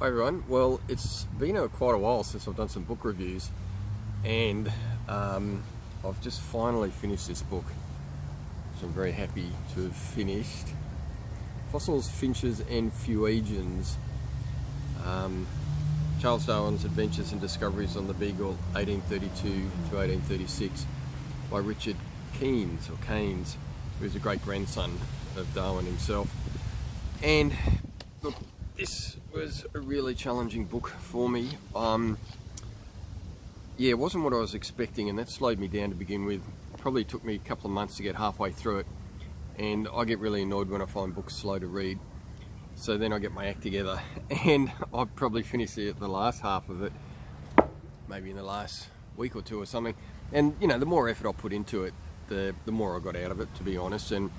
Hi everyone. Well, it's been quite a while since I've done some book reviews, and I've just finally finished this book, which I'm very happy to have finished. Fossils, Finches and Fuegians. Charles Darwin's Adventures and Discoveries on the Beagle, 1832 to 1836, by Richard Keynes, who was a great-grandson of Darwin himself. And look, this was a really challenging book for me. Yeah, it wasn't what I was expecting, and that slowed me down to begin with. Probably took me a couple of months to get halfway through it, and I get really annoyed when I find books slow to read. So then I get my act together, and I've probably finished the last half of it, maybe in the last week or two or something. And you know, the more effort I put into it, the more I got out of it, to be honest. And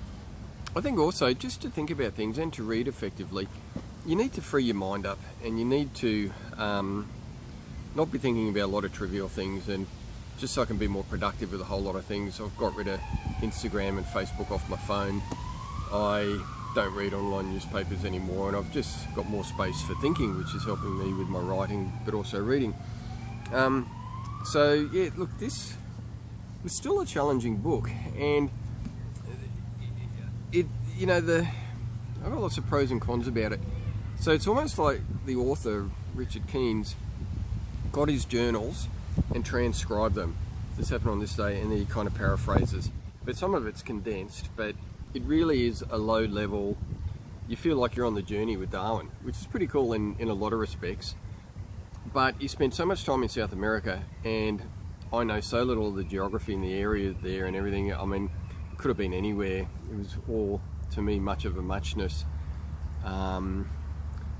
I think also, just to think about things and to read effectively, you need to free your mind up, and you need to not be thinking about a lot of trivial things, and just so I can be more productive with a whole lot of things, I've got rid of Instagram and Facebook off my phone. I don't read online newspapers anymore, and I've just got more space for thinking, which is helping me with my writing, but also reading. So yeah, look, this was still a challenging book, and it, you know, I've got lots of pros and cons about it. So it's almost like the author, Richard Keynes, got his journals and transcribed them. This happened on this day, and then he kind of paraphrases. But some of it's condensed, but it really is a low level. You feel like you're on the journey with Darwin, which is pretty cool in a lot of respects. But he spent so much time in South America, and I know so little of the geography in the area there and everything. I mean, it could have been anywhere. It was all, to me, much of a muchness.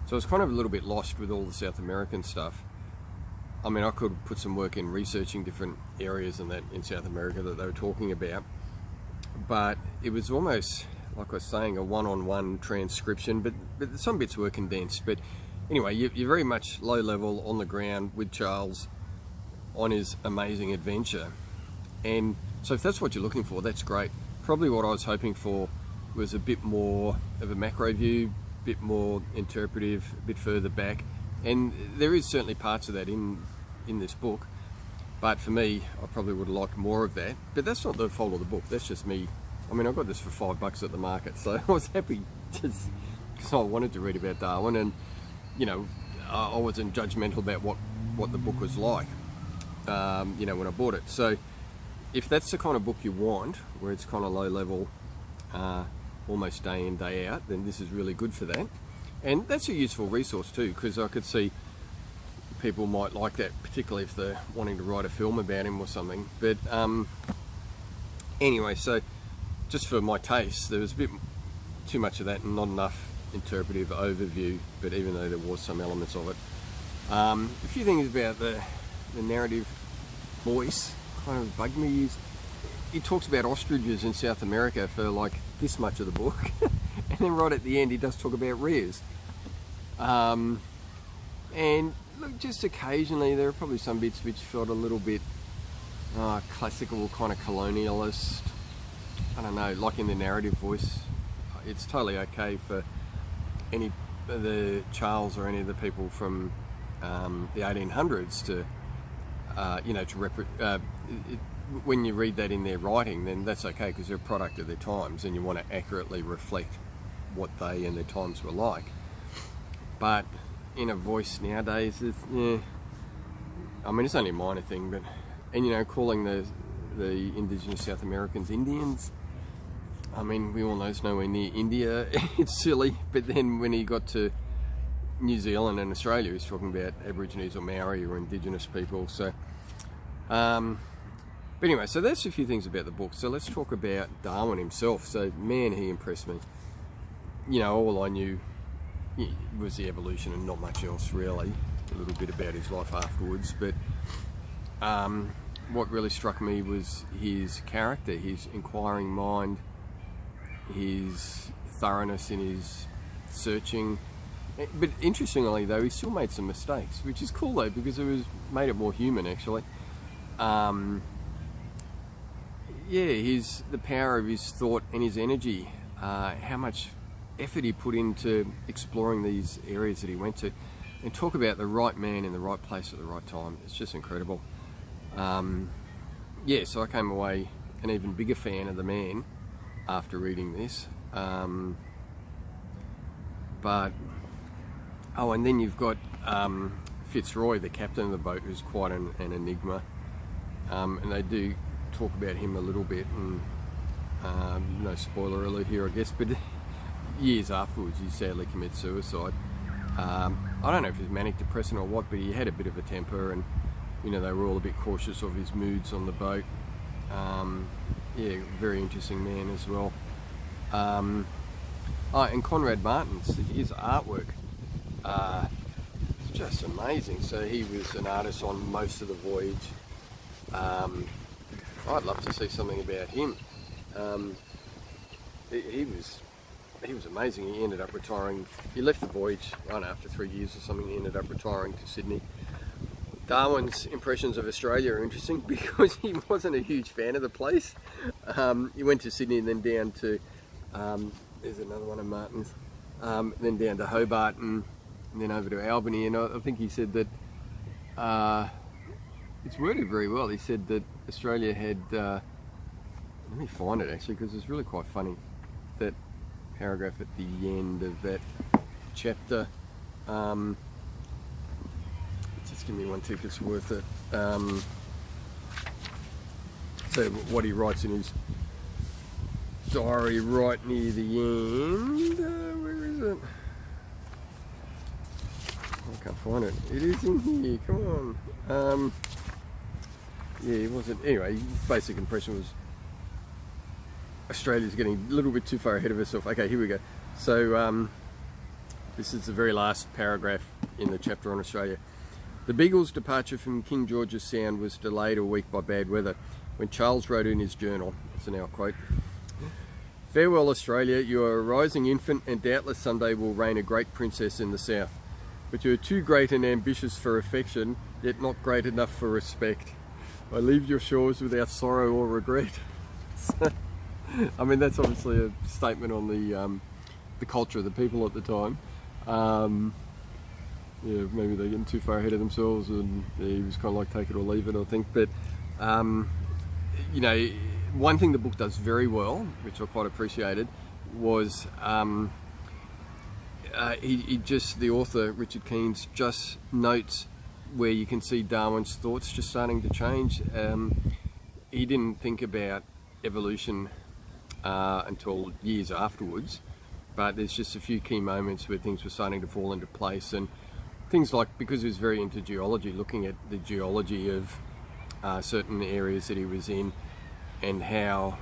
So I was kind of a little bit lost with all the South American stuff. I mean, I could put some work in researching different areas and that in South America that they were talking about, but it was almost, like I was saying, a one-on-one transcription, but some bits were condensed. But anyway, you're very much low level on the ground with Charles on his amazing adventure. And so if that's what you're looking for, that's great. Probably what I was hoping for was a bit more of a macro view, a bit more interpretive, a bit further back. And there is certainly parts of that in this book, but for me, I probably would have liked more of that. But that's not the fault of the book, that's just me. I mean, I got this for $5 at the market, so I was happy just because I wanted to read about Darwin, and you know, I wasn't judgmental about what the book was like, you know, when I bought it. So if that's the kind of book you want, where it's kind of low level, almost day in, day out, then this is really good for that. And that's a useful resource too, because I could see people might like that, particularly if they're wanting to write a film about him or something. But anyway, so just for my taste, there was a bit too much of that and not enough interpretive overview, but even though there was some elements of it. A few things about the narrative voice kind of bugged me. He talks about ostriches in South America for like this much of the book, and then right at the end he does talk about rares. And look, just occasionally there are probably some bits which felt a little bit classical, kind of colonialist. I don't know, like in the narrative voice. It's totally okay for any of the Charles or any of the people from the 1800s to, you know, to when you read that in their writing, then that's okay, because they're a product of their times, and you want to accurately reflect what they and their times were like. But in a voice nowadays, yeah, I mean, it's only a minor thing, but, and you know, calling the indigenous South Americans Indians, I mean, we all know it's nowhere near India. It's silly. But then when he got to New Zealand and Australia, he's talking about Aborigines or Maori or indigenous people. So but anyway, so that's a few things about the book. So let's talk about Darwin himself. So man, he impressed me. You know, all I knew was the evolution and not much else really. A little bit about his life afterwards, but what really struck me was his character, his inquiring mind, his thoroughness in his searching. But interestingly though, he still made some mistakes, which is cool though, because it made it more human actually. Yeah, the power of his thought and his energy, how much effort he put into exploring these areas that he went to. and talk about the right man in the right place at the right time. It's just incredible. Yeah, so I came away an even bigger fan of the man after reading this. But oh, and then you've got Fitzroy, the captain of the boat, who's quite an enigma, and they do talk about him a little bit, and no spoiler alert here, I guess, but years afterwards he sadly commits suicide. I don't know if he's manic depressant or what, but he had a bit of a temper, and you know, they were all a bit cautious of his moods on the boat. Yeah, very interesting man as well. Oh, and Conrad Martin's, his artwork, it's just amazing. So he was an artist on most of the voyage. I'd love to see something about him. He was amazing. He ended up retiring. He left the voyage, I don't know, after 3 years or something. He ended up retiring to Sydney. Darwin's impressions of Australia are interesting because he wasn't a huge fan of the place. He went to Sydney and then down to, there's another one of Martin's, then down to Hobart and then over to Albany, and I think he said that, it's worded very well, he said that Australia had, let me find it actually because it's really quite funny, that paragraph at the end of that chapter. Just give me one tick, it's worth it. So what he writes in his diary right near the end, where is it? I can't find it. It is in here, come on. Yeah, he wasn't, anyway, his basic impression was Australia's getting a little bit too far ahead of herself. Okay, here we go. So this is the very last paragraph in the chapter on Australia. The Beagle's departure from King George's Sound was delayed a week by bad weather, when Charles wrote in his journal, it's an quote, "Farewell Australia, you are a rising infant and doubtless someday will reign a great princess in the south. But you are too great and ambitious for affection, yet not great enough for respect. I leave your shores without sorrow or regret." So, I mean, that's obviously a statement on the culture of the people at the time. Yeah, maybe they're getting too far ahead of themselves, and yeah, he was kind of like take it or leave it, I think. But you know, one thing the book does very well, which I quite appreciated, was the author Richard Keynes just notes where you can see Darwin's thoughts just starting to change. He didn't think about evolution until years afterwards, but there's just a few key moments where things were starting to fall into place, and things like, because he was very into geology, looking at the geology of certain areas that he was in, and how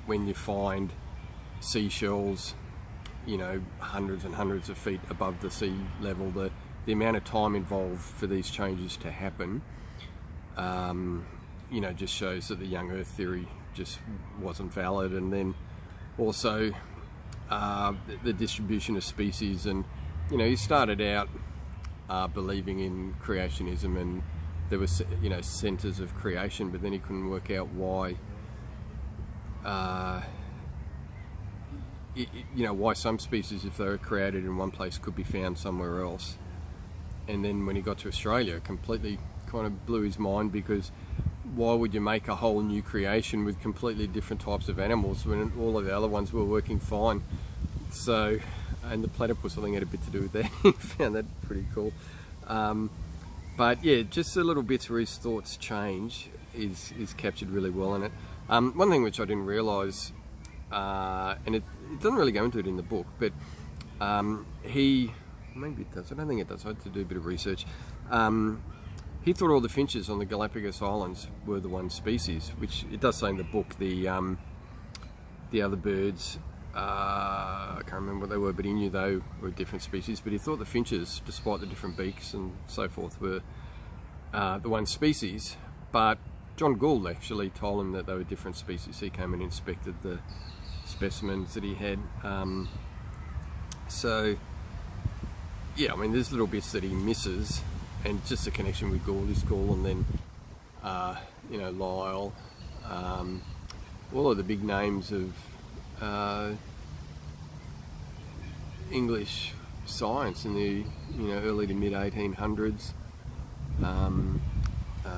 when you find seashells, you know, hundreds and hundreds of feet above the sea level, the amount of time involved for these changes to happen, you know, just shows that the young Earth theory just wasn't valid. And then also the distribution of species, and you know, he started out believing in creationism, and there were, you know, centers of creation, but then he couldn't work out why, you know, why some species, if they were created in one place, could be found somewhere else. And then when he got to Australia, completely kind of blew his mind, because why would you make a whole new creation with completely different types of animals when all of the other ones were working fine? So, and the platypus, I think, had a bit to do with that. He found that pretty cool. But yeah, just the little bits where his thoughts change is captured really well in it. One thing which I didn't realise, and it doesn't really go into it in the book, but maybe it does, I don't think it does, I had to do a bit of research. He thought all the finches on the Galapagos Islands were the one species, which it does say in the book. The other birds, I can't remember what they were, but he knew they were a different species. But he thought the finches, despite the different beaks and so forth, were the one species. But John Gould actually told him that they were different species. He came and inspected the specimens that he had. So yeah, I mean, there's little bits that he misses, and just the connection with Gould is cool. And then you know, Lyle, all of the big names of English science in the early to mid 1800s.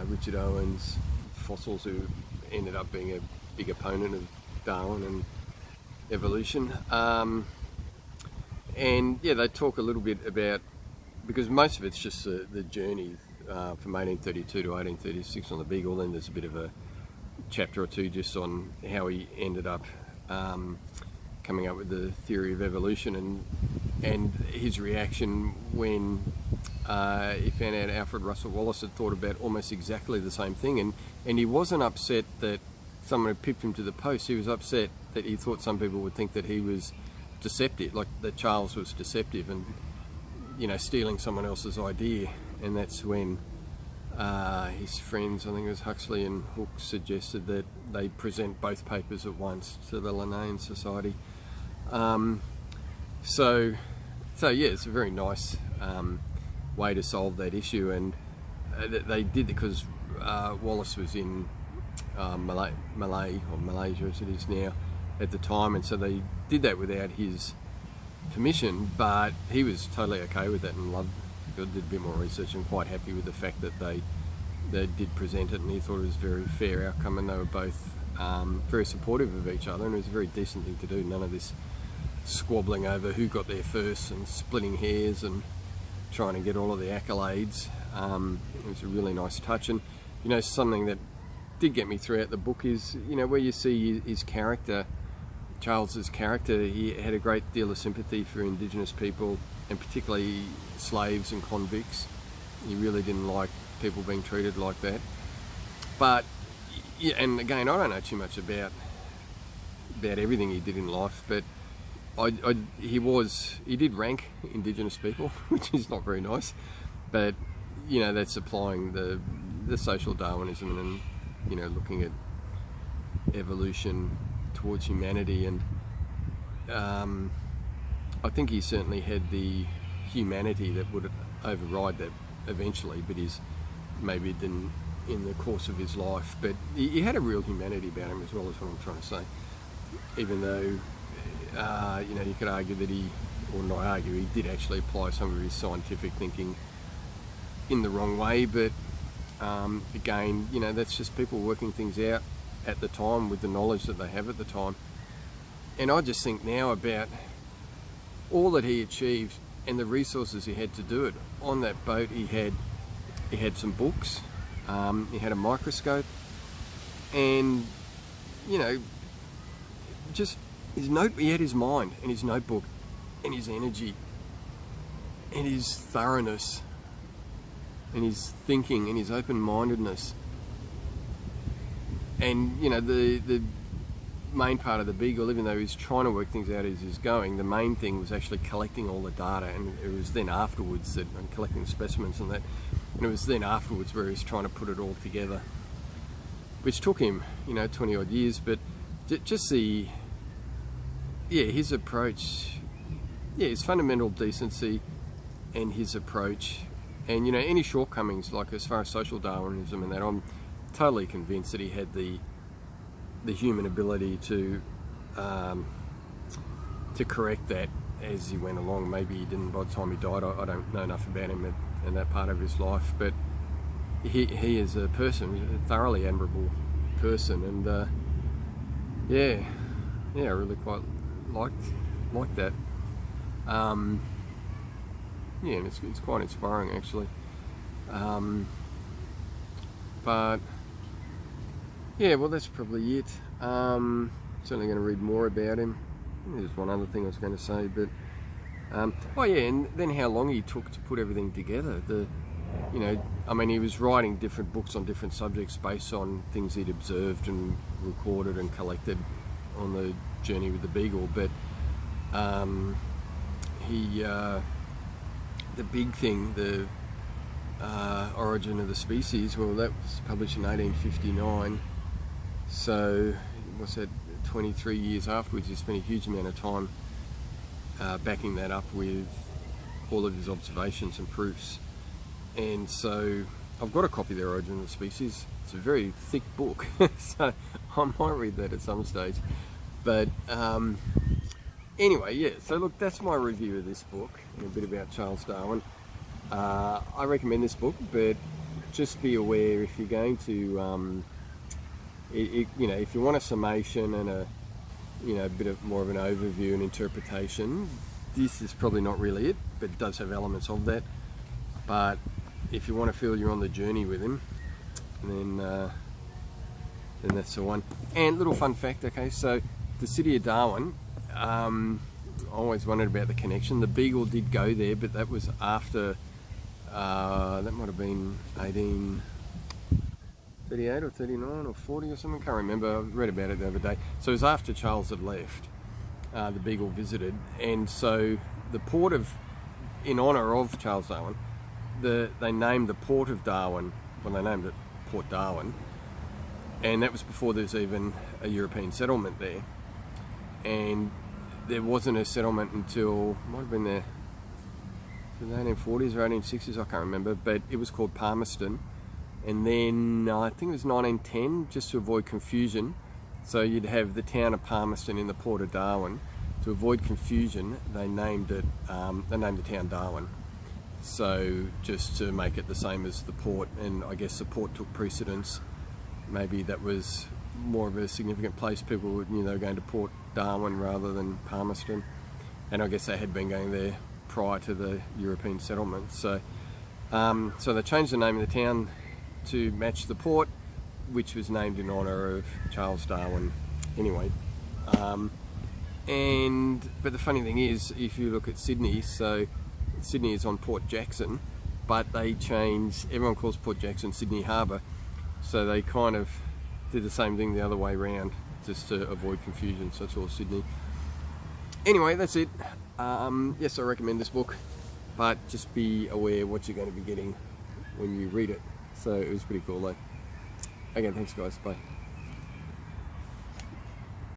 Richard Owen's fossils, who ended up being a big opponent of Darwin and evolution. And yeah, they talk a little bit about, because most of it's just the journey from 1832 to 1836 on the Beagle. Then there's a bit of a chapter or two just on how he ended up coming up with the theory of evolution, and his reaction when he found out Alfred Russel Wallace had thought about almost exactly the same thing, and he wasn't upset that someone had pipped him to the post. He was upset that he thought some people would think that he was deceptive, like that Charles was deceptive and stealing someone else's idea. And that's when his friends, I think it was Huxley and Hooke, suggested that they present both papers at once to the Linnaean Society. So yeah, it's a very nice way to solve that issue, and they did it because Wallace was in Malaysia as it is now at the time, and so they did that without his permission, but he was totally okay with that and did a bit more research and quite happy with the fact that they did present it, and he thought it was a very fair outcome, and they were both very supportive of each other, and it was a very decent thing to do. None of this squabbling over who got there first and splitting hairs and trying to get all of the accolades. It was a really nice touch, and something that did get me throughout the book is where you see his character, Charles's character. He had a great deal of sympathy for Indigenous people, and particularly slaves and convicts. He really didn't like people being treated like that. But yeah, and again, I don't know too much about everything he did in life, but he did rank Indigenous people, which is not very nice. But that's applying the social Darwinism and looking at evolution towards humanity, and I think he certainly had the humanity that would override that eventually, but maybe it didn't in the course of his life. But he had a real humanity about him as well, is what I'm trying to say. Even though you could argue that he did actually apply some of his scientific thinking in the wrong way, but again, that's just people working things out at the time with the knowledge that they have at the time. And I just think now about all that he achieved and the resources he had to do it. On that boat, he had some books, he had a microscope, and just he had his mind and his notebook and his energy and his thoroughness and his thinking and his open-mindedness. And the main part of the Beagle, even though he's trying to work things out as he's going, the main thing was actually collecting all the data, and it was then afterwards and collecting specimens and that, and it was then afterwards where he was trying to put it all together, which took him 20 odd years. But just his approach, his fundamental decency and his approach, and any shortcomings, like as far as social Darwinism and that, I'm totally convinced that he had the human ability to correct that as he went along. Maybe he didn't by the time he died. I don't know enough about him and that part of his life, but he is a person, a thoroughly admirable person, and I really quite liked that. And it's quite inspiring actually. But yeah, well, that's probably it. Certainly going to read more about him. There's one other thing I was going to say, but and then how long he took to put everything together. He was writing different books on different subjects based on things he'd observed and recorded and collected on the journey with the Beagle. But the big thing, the Origin of the Species, well, that was published in 1859. So, what's that, 23 years afterwards, he spent a huge amount of time backing that up with all of his observations and proofs. And so, I've got a copy of the Origin of the Species. It's a very thick book, so I might read that at some stage. But Anyway, yeah, so look, that's my review of this book and a bit about Charles Darwin. I recommend this book, but just be aware if you're going to, you know, if you want a summation and a, you know, a bit of more of an overview and interpretation, this is probably not really it, but it does have elements of that. But if you want to feel you're on the journey with him, then that's the one. And little fun fact, okay, so the city of Darwin, I always wondered about the connection. The Beagle did go there, but that was after, that might have been 1838 or 39 or 40 or something, can't remember. I read about it the other day. So it was after Charles had left, the Beagle visited, and so the port of, in honour of Charles Darwin, they named the port of Darwin, well, they named it Port Darwin, and that was before there was even a European settlement there. And there wasn't a settlement until, might have been the 1840s or 1860s, I can't remember, but it was called Palmerston. And then I think it was 1910, just to avoid confusion. So you'd have the town of Palmerston in the port of Darwin. To avoid confusion, they named it, they named the town Darwin. So just to make it the same as the port, and I guess the port took precedence. Maybe that was more of a significant place. People knew they were going to Port Darwin rather than Palmerston. And I guess they had been going there prior to the European settlement. So, so they changed the name of the town to match the port, which was named in honour of Charles Darwin. Anyway, but the funny thing is, if you look at Sydney, so Sydney is on Port Jackson, but they changed, everyone calls Port Jackson Sydney Harbour, so they kind of did the same thing the other way around, just to avoid confusion. So it's all Sydney. Anyway, that's it. Yes, I recommend this book, but just be aware what you're going to be getting when you read it. So it was pretty cool though. Again, thanks guys, bye.